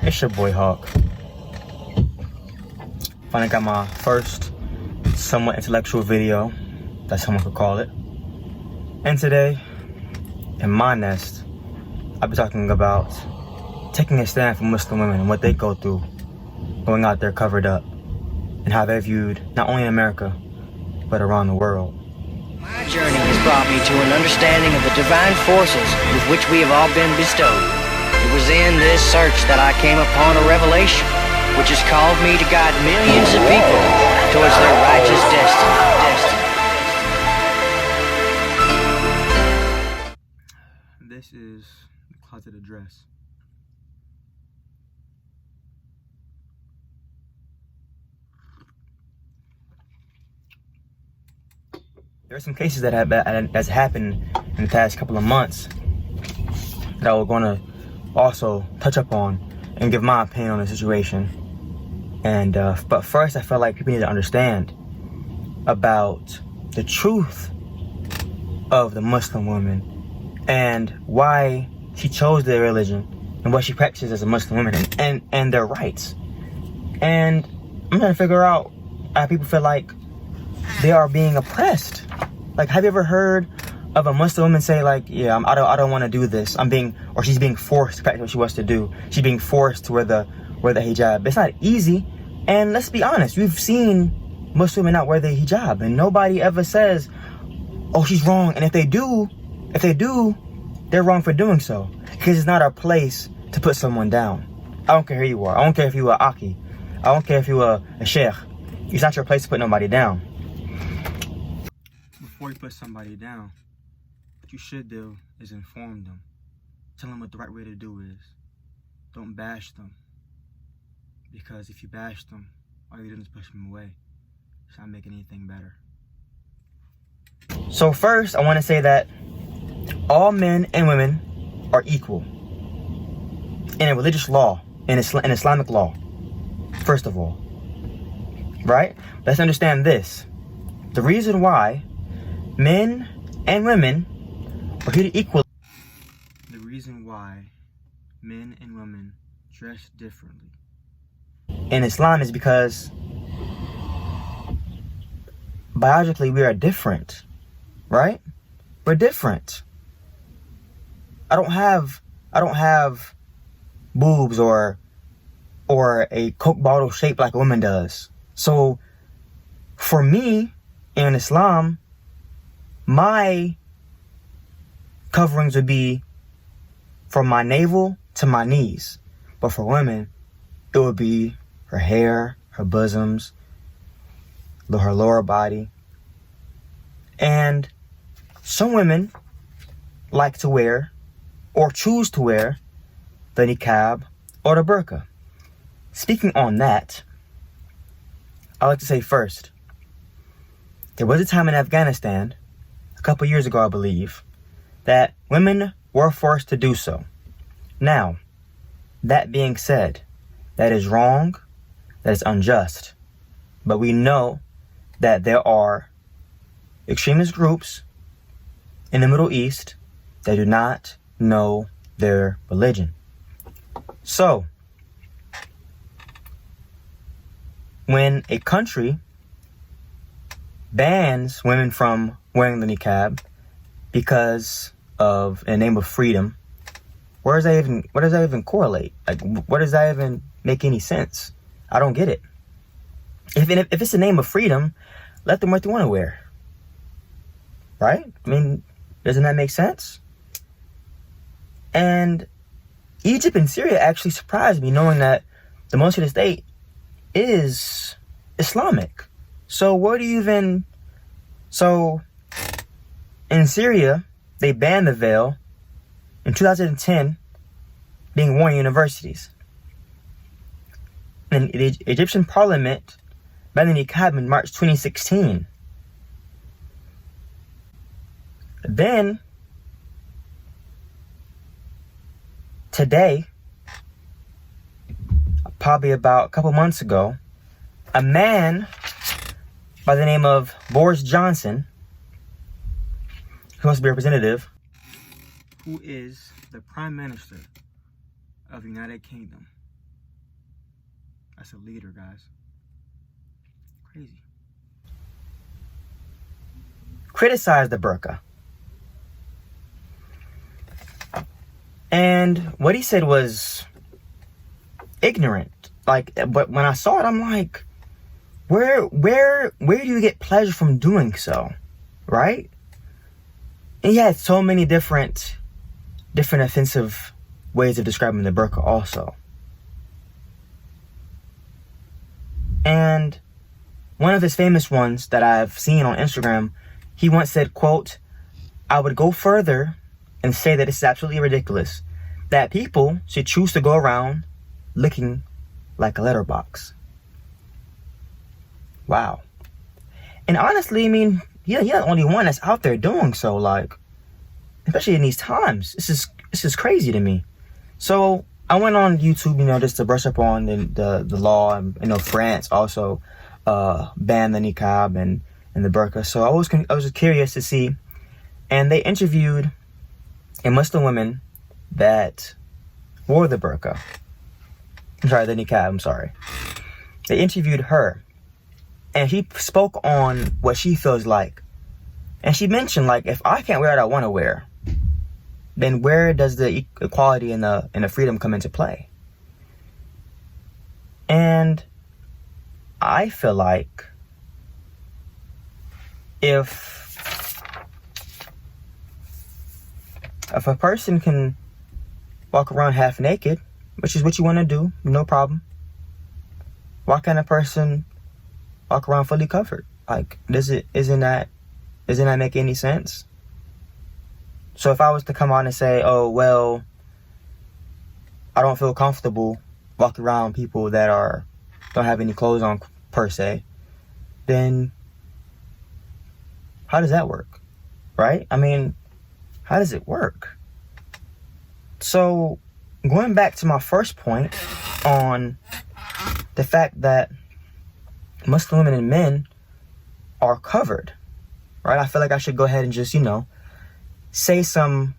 It's your boy Hawk. Finally got my first somewhat intellectual video, that someone could call it. And today, in my nest, I'll be talking about taking a stand for Muslim women and what they go through going out there covered up, and how they're viewed not only in America, but around the world. My journey has brought me to an understanding of the divine forces with which we have all been bestowed. It was in this search that I came upon a revelation, which has called me to guide millions of people towards their righteous destiny. This is the closet address. There are some cases that's happened in the past couple of months that we're going to also touch up on and give my opinion on the situation. And but first, I feel like people need to understand about the truth of the Muslim woman and why she chose their religion and what she practices as a Muslim woman and their rights. And I'm trying to figure out how people feel like they are being oppressed. Like, have you ever heard of a Muslim woman say, like, yeah, I don't want to do this. She's being forced to practice what she wants to do. She's being forced to wear the hijab. It's not easy. And let's be honest, we've seen Muslim women not wear the hijab, and nobody ever says, oh, she's wrong. And if they do, they're wrong for doing so, because it's not our place to put someone down. I don't care who you are. I don't care if you are Aki. I don't care if you are a sheikh. It's not your place to put nobody down. Before you put somebody down, what you should do is inform them. Tell them what the right way to do is. Don't bash them. Because if you bash them, all you're doing is push them away. It's not making anything better. So first, I want to say that all men and women are equal in a religious law, in Islamic law, first of all. Right? Let's understand this. The reason why men and women are treated equally. The reason why men and women dress differently in Islam is because biologically we are different, right? We're different. I don't have boobs or a Coke bottle shaped like a woman does. So for me in Islam, my coverings would be from my navel to my knees. But for women, it would be her hair, her bosoms, her lower body. And some women like to wear or choose to wear the niqab or the burqa. Speaking on that, I like to say first, there was a time in Afghanistan, a couple years ago, I believe, that women were forced to do so. Now, that being said, that is wrong, that is unjust. But we know that there are extremist groups in the Middle East that do not know their religion. So, when a country bans women from wearing the niqab because of, in the name of freedom, where does that even correlate? Like, what does that even make any sense? I don't get it. If it's the name of freedom, let them wear what they want to wear. Right? I mean, doesn't that make sense? And Egypt and Syria actually surprised me, knowing that the most of the state is Islamic. So in Syria, they banned the veil in 2010 being worn in universities. And the Egyptian parliament banned the niqab in March 2016. Then, today, probably about a couple months ago, a man by the name of Boris Johnson, who wants to be a representative, who is the Prime Minister of the United Kingdom, That's a leader, guys. Crazy. Criticized the burqa. And what he said was ignorant. Like, but when I saw it, I'm like, where do you get pleasure from doing so? Right? And he had so many different offensive ways of describing the burqa also. And one of his famous ones that I've seen on Instagram, he once said, quote, "I would go further and say that it's absolutely ridiculous that people should choose to go around looking like a letterbox." Wow. And honestly, I mean, you're the only one that's out there doing so, like, especially in these times. This is crazy to me. So I went on YouTube, just to brush up on the law. And, France also banned the niqab and the burqa. So I was just curious to see. And they interviewed a Muslim woman that wore the burqa. I'm sorry, the niqab, I'm sorry. They interviewed her. And she spoke on what she feels like. And she mentioned, like, if I can't wear what I want to wear, then where does the equality and the freedom come into play? And I feel like if a person can walk around half naked, which is what you want to do, no problem, why can't a person walk around fully covered? Like, isn't that make any sense? So if I was to come on and say, oh, well, I don't feel comfortable walking around people that don't have any clothes on per se, then how does that work? Right? I mean, how does it work? So going back to my first point on the fact that Muslim women and men are covered, right? I feel like I should go ahead and just, say some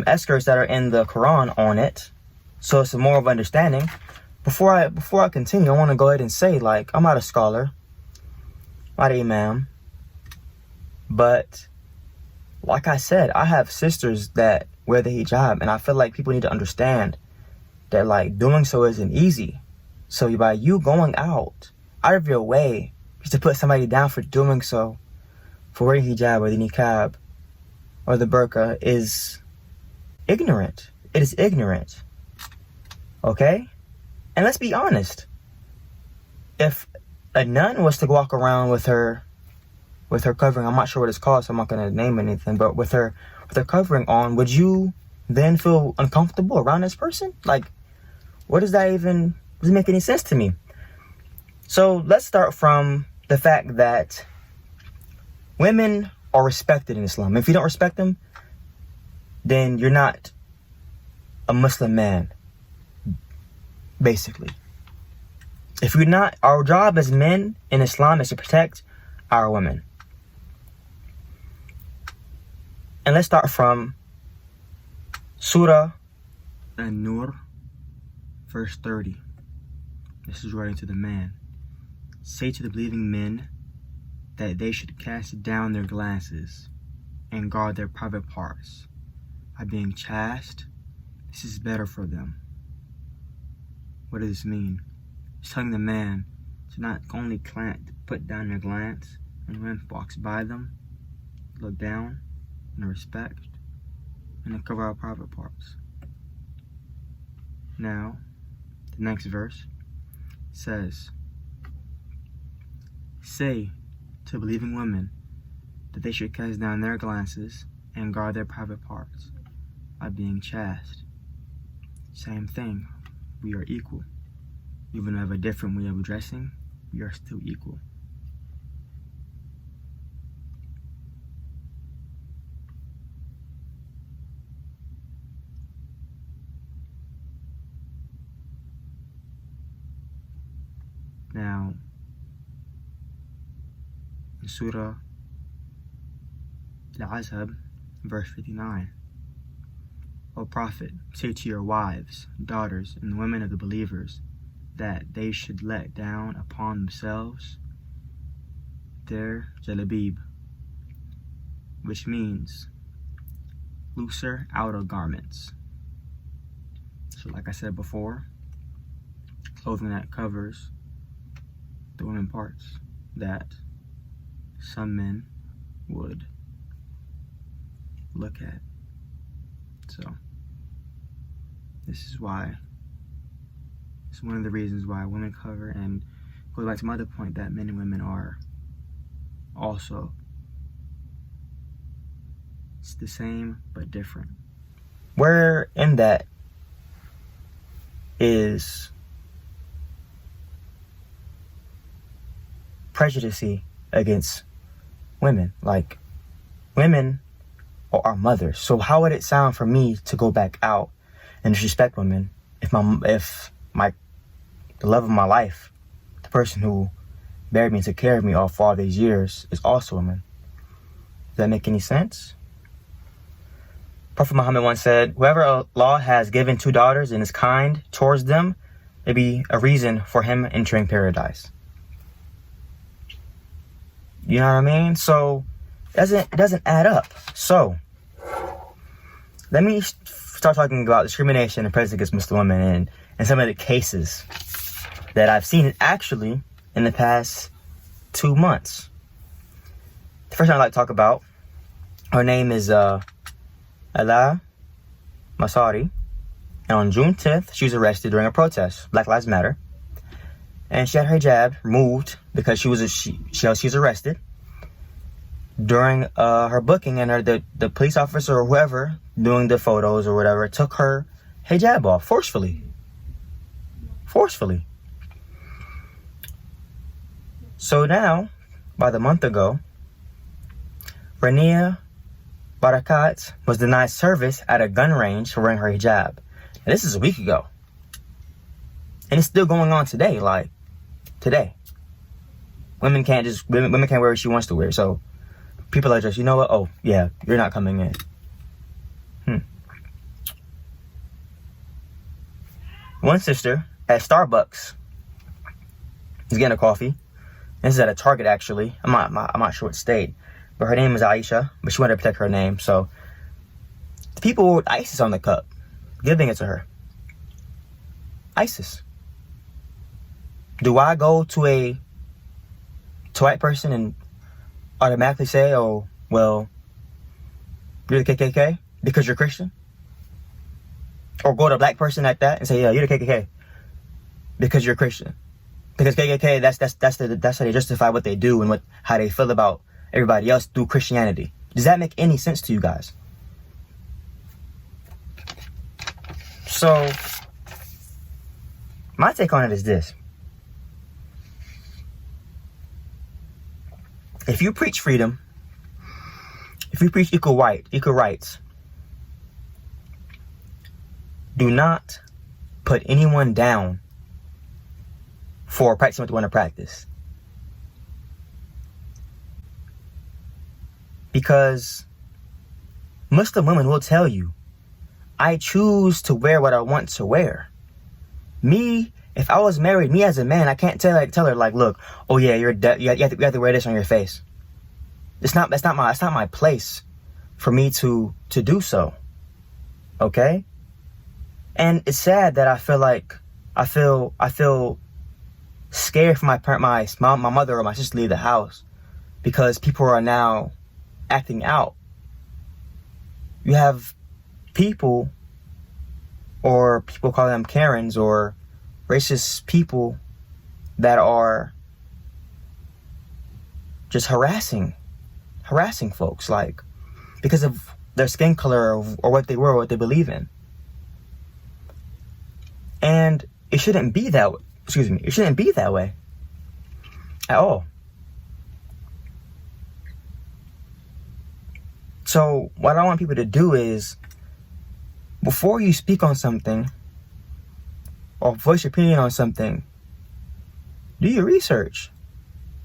excerpts that are in the Quran on it, so it's more of understanding. Before I continue, I want to go ahead and say, like, I'm not a scholar, not an imam, but like I said, I have sisters that wear the hijab, and I feel like people need to understand that, like, doing so isn't easy. So by you going out of your way just to put somebody down for doing so, for wearing hijab or the niqab or the burqa, is ignorant. It is ignorant. Okay? And let's be honest. If a nun was to walk around with her covering, I'm not sure what it's called, so I'm not going to name anything, but with her covering on, would you then feel uncomfortable around this person? Like, doesn't make any sense to me. So let's start from the fact that women are respected in Islam. If you don't respect them, then you're not a Muslim man, basically. If you're not, our job as men in Islam is to protect our women. And let's start from Surah An-Nur, verse 30. This is writing to the man. Say to the believing men that they should cast down their glances and guard their private parts by being chaste. This is better for them. What does this mean? It's telling the man to not only put down their glance when women walks by them, look down in respect, and to cover our private parts. Now, the next verse says, say to believing women that they should cast down their glances and guard their private parts by being chaste. Same thing. We are equal. Even though we have a different way of dressing, we are still equal. Now, in Surah Al-Azab, verse 59, O prophet, say to your wives, daughters, and the women of the believers, that they should let down upon themselves their jalabib, which means looser outer garments. So like I said before, clothing that covers the women parts that some men would look at. So this is why, it's one of the reasons why women cover, and goes back to my other point that men and women are also, it's the same but different. Where in that is prejudice against women. Like, women are our mothers. So how would it sound for me to go back out and disrespect women if the love of my life, the person who buried me and took care of me all for all these years, is also a woman? Does that make any sense? Prophet Muhammad once said, whoever Allah has given 2 daughters and is kind towards them, may be a reason for him entering paradise. You know what I mean? So it doesn't add up. So let me start talking about discrimination and prejudice against Muslim women and some of the cases that I've seen actually in the past 2 months. The first one I'd like to talk about, her name is Ala Masari. And on June 10th, she was arrested during a protest, Black Lives Matter. And she had her hijab removed because she was arrested during her booking, and the police officer or whoever doing the photos or whatever took her hijab off forcefully. So now, about a month ago, Rania Barakat was denied service at a gun range for wearing her hijab. And this is a week ago. And it's still going on today, like today. Women can't wear what she wants to wear. So people are just, you know what? Oh, yeah, you're not coming in. One sister at Starbucks is getting a coffee. This is at a Target, actually. I'm not sure what state, but her name is Aisha, but she wanted to protect her name. So the people with ISIS on the cup, giving it to her. ISIS. Do I go to a white person and automatically say, oh, well, you're the KKK because you're Christian? Or go to a black person like that and say, yeah, you're the KKK because you're Christian? Because KKK, that's how they justify what they do and how they feel about everybody else through Christianity. Does that make any sense to you guys? So my take on it is this. If you preach freedom, if you preach equal rights, do not put anyone down for practicing what they want to practice. Because Muslim women will tell you, I choose to wear what I want to wear. Me, if I was married, me as a man, I can't tell her like, look, oh yeah, you have to wear this on your face. That's not my place for me to do so. Okay? And it's sad that I feel scared for my mother or my sister to leave the house because people are now acting out. You have people, or people call them Karens or racist people, that are just harassing folks, like, because of their skin color or what they were, or what they believe in. And it shouldn't be that way. It shouldn't be that way at all. So what I want people to do is, before you speak on something or voice your opinion on something, do your research.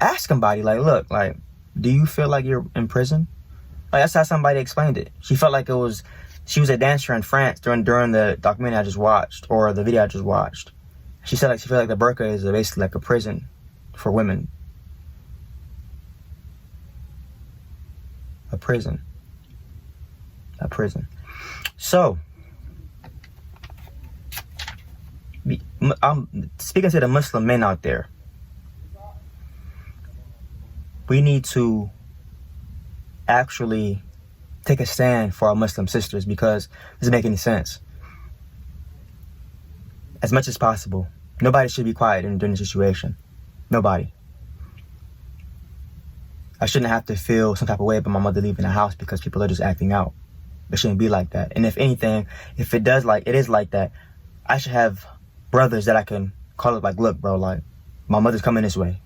Ask somebody, like, look, like, do you feel like you're in prison? Like, that's how somebody explained it. She felt like it was She was a dancer in France during the documentary I just watched, or the video I just watched. She said like she felt like the burqa is basically like a prison for women. A prison. So, I'm speaking to the Muslim men out there. We need to actually take a stand for our Muslim sisters, because it doesn't make any sense. As much as possible, nobody should be quiet during the situation. Nobody. I shouldn't have to feel some type of way about my mother leaving the house because people are just acting out. It shouldn't be like that. And if anything, if it is like that, I should have brothers that I can call up like, look, bro, like, my mother's coming this way.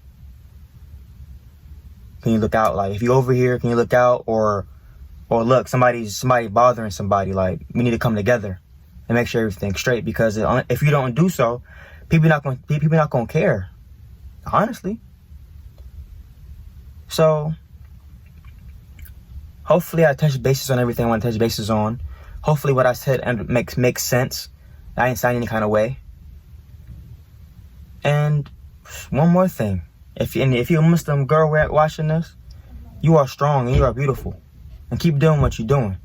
Can you look out? Like, if you over here, can you look out? Or look, somebody bothering somebody. Like, we need to come together and make sure everything's straight. Because if you don't do so, people not gonna care. Honestly. So, hopefully I touched bases on everything I want to touch bases on. Hopefully what I said makes sense. I ain't signed any kind of way. And one more thing. If you're a Muslim girl watching this, you are strong and you are beautiful. And keep doing what you're doing.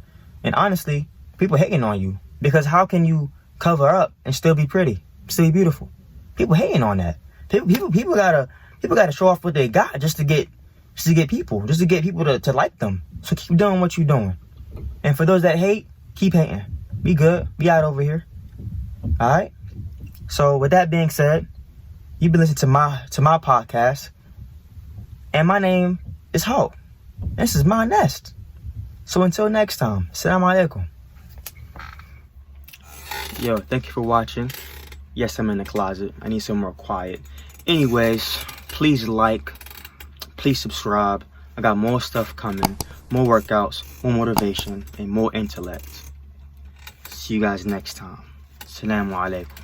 And honestly, people hating on you. Because how can you cover up and still be pretty? Still be beautiful? People hating on that. People gotta show off what they got just to get people to like them. So keep doing what you're doing. And for those that hate, keep hating. Be good. Be out over here. Alright? So with that being said, you've been listening to my podcast. And my name is Hope. This is my nest. So until next time, Assalamu alaikum. Yo, thank you for watching. Yes, I'm in the closet. I need some more quiet. Anyways, please like, please subscribe. I got more stuff coming, more workouts, more motivation, and more intellect. See you guys next time. Assalamu alaikum.